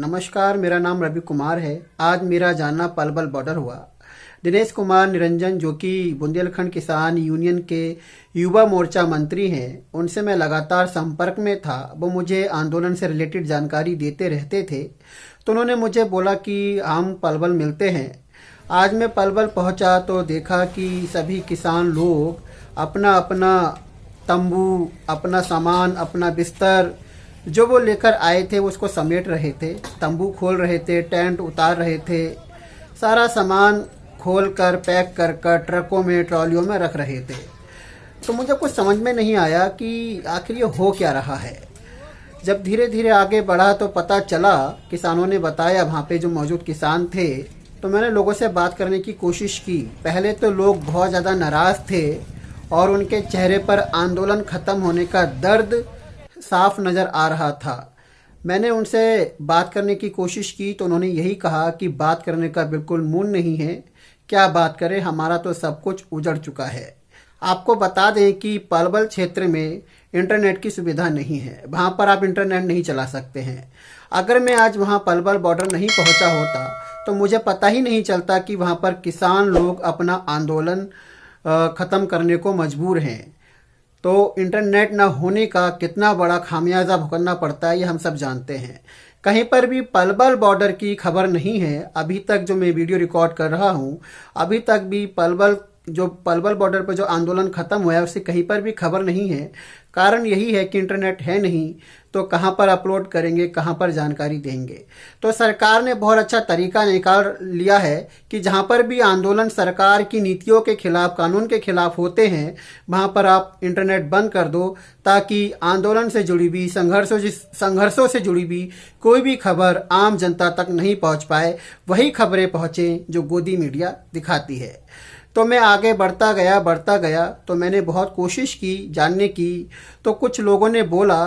नमस्कार, मेरा नाम रवि कुमार है। आज मेरा जाना पलवल बॉर्डर हुआ। दिनेश कुमार निरंजन, जो कि बुंदेलखंड किसान यूनियन के युवा मोर्चा मंत्री हैं, उनसे मैं लगातार संपर्क में था। वो मुझे आंदोलन से रिलेटेड जानकारी देते रहते थे। तो उन्होंने मुझे बोला कि हम पलवल मिलते हैं। आज मैं पलवल पहुंचा तो देखा कि सभी किसान लोग अपना अपना तंबू, अपना सामान, अपना बिस्तर जो वो लेकर आए थे उसको समेट रहे थे। तंबू खोल रहे थे, टेंट उतार रहे थे, सारा सामान खोल कर पैक कर कर ट्रकों में, ट्रॉलियों में रख रहे थे। तो मुझे कुछ समझ में नहीं आया कि आखिर ये हो क्या रहा है। जब धीरे धीरे आगे बढ़ा तो पता चला, किसानों ने बताया, वहाँ पे जो मौजूद किसान थे, तो मैंने लोगों से बात करने की कोशिश की। पहले तो लोग बहुत ज़्यादा नाराज़ थे और उनके चेहरे पर आंदोलन ख़त्म होने का दर्द साफ नज़र आ रहा था। मैंने उनसे बात करने की कोशिश की तो उन्होंने यही कहा कि बात करने का बिल्कुल मूड नहीं है, क्या बात करें, हमारा तो सब कुछ उजड़ चुका है। आपको बता दें कि पलवल क्षेत्र में इंटरनेट की सुविधा नहीं है, वहाँ पर आप इंटरनेट नहीं चला सकते हैं। अगर मैं आज वहाँ पलवल बॉर्डर नहीं पहुँचा होता तो मुझे पता ही नहीं चलता कि वहाँ पर किसान लोग अपना आंदोलन ख़त्म करने को मजबूर हैं। तो इंटरनेट ना होने का कितना बड़ा खामियाजा भुगतना पड़ता है, ये हम सब जानते हैं। कहीं पर भी पलवल बॉर्डर की खबर नहीं है अभी तक। जो मैं वीडियो रिकॉर्ड कर रहा हूँ, अभी तक भी पलवल बॉर्डर पर जो आंदोलन खत्म हुआ है उससे कहीं पर भी खबर नहीं है। कारण यही है कि इंटरनेट है नहीं, तो कहाँ पर अपलोड करेंगे, कहाँ पर जानकारी देंगे। तो सरकार ने बहुत अच्छा तरीका निकाल लिया है कि जहाँ पर भी आंदोलन सरकार की नीतियों के खिलाफ, कानून के खिलाफ होते हैं, वहाँ पर आप इंटरनेट बंद कर दो, ताकि आंदोलन से जुड़ी भी, संघर्षों से जुड़ी भी कोई भी खबर आम जनता तक नहीं पहुँच पाए। वही खबरें पहुँचें जो गोदी मीडिया दिखाती है। तो मैं आगे बढ़ता गया तो मैंने बहुत कोशिश की जानने की। तो कुछ लोगों ने बोला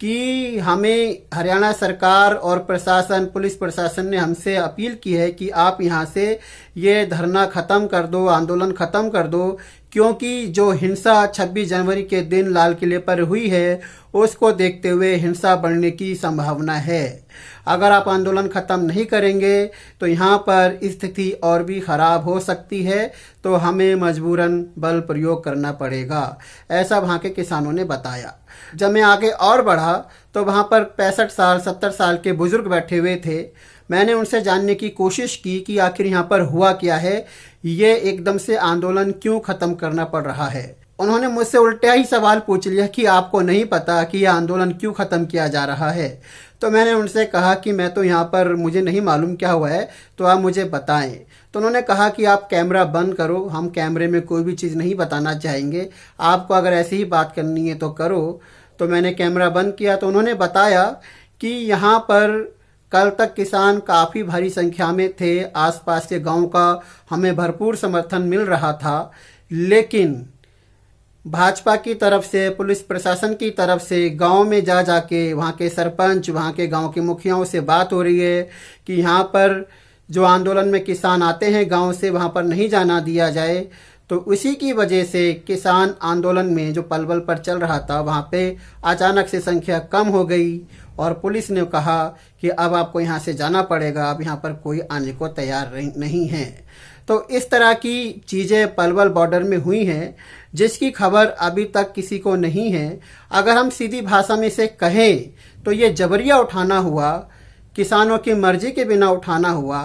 कि हमें हरियाणा सरकार और प्रशासन, पुलिस प्रशासन ने हमसे अपील की है कि आप यहाँ से ये धरना ख़त्म कर दो, आंदोलन ख़त्म कर दो, क्योंकि जो हिंसा 26 जनवरी के दिन लाल किले पर हुई है उसको देखते हुए हिंसा बढ़ने की संभावना है। अगर आप आंदोलन ख़त्म नहीं करेंगे तो यहाँ पर स्थिति और भी ख़राब हो सकती है, तो हमें मजबूरन बल प्रयोग करना पड़ेगा, ऐसा वहाँ के किसानों ने बताया। जब मैं आगे और बढ़ा तो वहाँ पर 65 साल 70 साल के बुजुर्ग बैठे हुए थे। मैंने उनसे जानने की कोशिश की कि आखिर यहाँ पर हुआ क्या है, ये एकदम से आंदोलन क्यों ख़त्म करना पड़ रहा है। उन्होंने मुझसे उल्टा ही सवाल पूछ लिया कि आपको नहीं पता कि यह आंदोलन क्यों ख़त्म किया जा रहा है। तो मैंने उनसे कहा कि मैं तो यहाँ पर, मुझे नहीं मालूम क्या हुआ है, तो आप मुझे बताएं। तो उन्होंने कहा कि आप कैमरा बंद करो, हम कैमरे में कोई भी चीज़ नहीं बताना चाहेंगे, आपको अगर ऐसी ही बात करनी है तो करो। तो मैंने कैमरा बंद किया तो उन्होंने बताया कि यहाँ पर कल तक किसान काफ़ी भारी संख्या में थे, आसपास के गांव का हमें भरपूर समर्थन मिल रहा था, लेकिन भाजपा की तरफ से, पुलिस प्रशासन की तरफ से गांव में जा जाके वहाँ के सरपंच, वहाँ के गांव के मुखियाओं से बात हो रही है कि यहाँ पर जो आंदोलन में किसान आते हैं गांव से, वहाँ पर नहीं जाना दिया जाए। तो उसी की वजह से किसान आंदोलन में जो पलवल पर चल रहा था वहाँ पे अचानक से संख्या कम हो गई और पुलिस ने कहा कि अब आपको यहाँ से जाना पड़ेगा, अब यहाँ पर कोई आने को तैयार नहीं है। तो इस तरह की चीज़ें पलवल बॉर्डर में हुई हैं, जिसकी खबर अभी तक किसी को नहीं है। अगर हम सीधी भाषा में से कहें तो ये जबरिया उठाना हुआ, किसानों की मर्जी के बिना उठाना हुआ।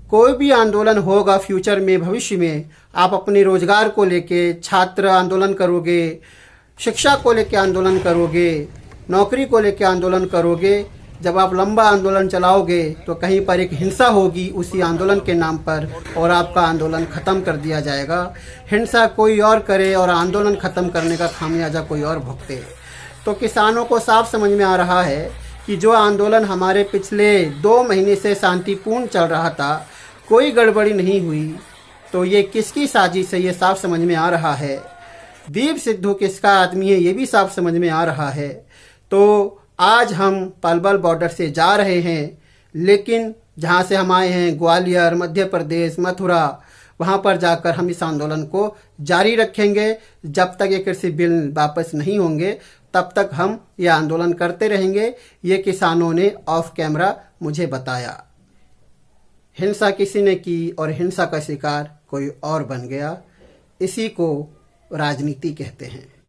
कोई भी आंदोलन होगा फ्यूचर में, भविष्य में, आप अपने रोजगार को लेके छात्र आंदोलन करोगे, शिक्षा को लेके आंदोलन करोगे, नौकरी को लेके आंदोलन करोगे। जब आप लंबा आंदोलन चलाओगे तो कहीं पर एक हिंसा होगी उसी आंदोलन के नाम पर और आपका आंदोलन ख़त्म कर दिया जाएगा। हिंसा कोई और करे और आंदोलन ख़त्म करने का खामियाजा कोई और भुगते। तो किसानों को साफ समझ में आ रहा है कि जो आंदोलन हमारे पिछले 2 महीने से शांतिपूर्ण चल रहा था, कोई गड़बड़ी नहीं हुई, तो ये किसकी साजिश है ये साफ समझ में आ रहा है। दीप सिद्धू किसका आदमी है ये भी साफ समझ में आ रहा है। तो आज हम पलवल बॉर्डर से जा रहे हैं, लेकिन जहाँ से हम आए हैं, ग्वालियर, मध्य प्रदेश, मथुरा, वहाँ पर जाकर हम इस आंदोलन को जारी रखेंगे जब तक ये कृषि बिल वापस नहीं होंगे। तब तक हम यह आंदोलन करते रहेंगे, ये किसानों ने ऑफ कैमरा मुझे बताया। हिंसा किसी ने की और हिंसा का शिकार कोई और बन गया। इसी को राजनीति कहते हैं।